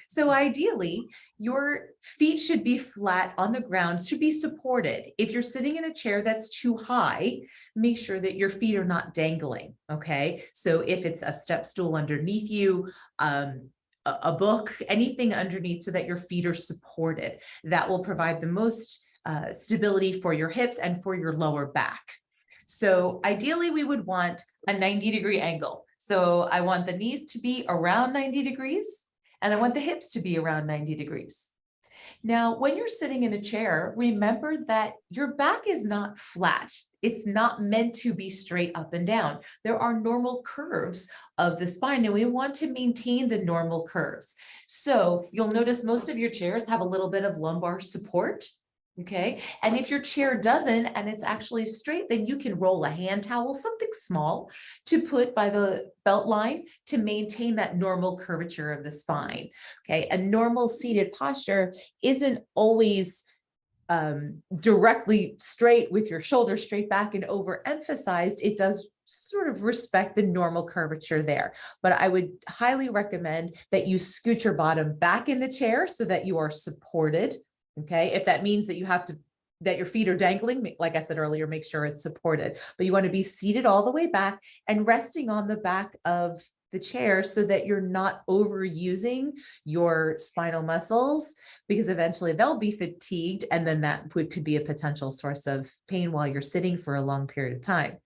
So ideally, your feet should be flat on the ground, should be supported. If you're sitting in a chair that's too high, make sure that your feet are not dangling, okay? So if it's a step stool underneath you, a book, anything underneath so that your feet are supported, that will provide the most stability for your hips and for your lower back. So ideally, we would want a 90-degree angle. So I want the knees to be around 90 degrees, and I want the hips to be around 90 degrees. Now, when you're sitting in a chair, remember that your back is not flat. It's not meant to be straight up and down. There are normal curves of the spine, and we want to maintain the normal curves. So you'll notice most of your chairs have a little bit of lumbar support. Okay. And if your chair doesn't, and it's actually straight, then you can roll a hand towel, something small, to put by the belt line to maintain that normal curvature of the spine. Okay. A normal seated posture isn't always directly straight with your shoulders straight back and overemphasized. It does sort of respect the normal curvature there. But I would highly recommend that you scoot your bottom back in the chair so that you are supported. Okay, if that means that you have to, that your feet are dangling, like I said earlier, make sure it's supported. But you want to be seated all the way back and resting on the back of the chair so that you're not overusing your spinal muscles, because eventually they'll be fatigued, and then that could be a potential source of pain while you're sitting for a long period of time.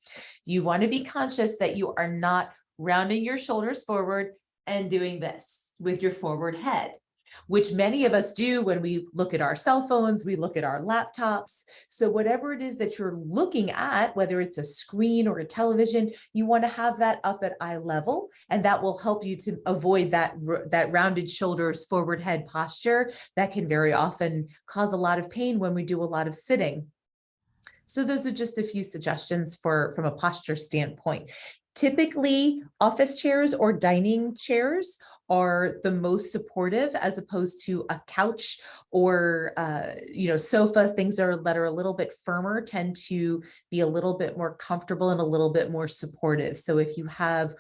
You want to be conscious that you are not rounding your shoulders forward and doing this with your forward head, which many of us do when we look at our cell phones, we look at our laptops. So whatever it is that you're looking at, whether it's a screen or a television, you want to have that up at eye level, and that will help you to avoid that rounded shoulders, forward head posture that can very often cause a lot of pain when we do a lot of sitting. So those are just a few suggestions from a posture standpoint. Typically, office chairs or dining chairs are the most supportive, as opposed to a couch or sofa. Things that are a little bit firmer tend to be a little bit more comfortable and a little bit more supportive. So if you have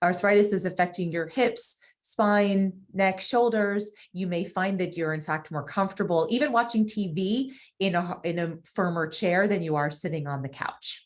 arthritis is affecting your hips, spine, neck, shoulders, you may find that you're in fact more comfortable even watching TV in a firmer chair than you are sitting on the couch.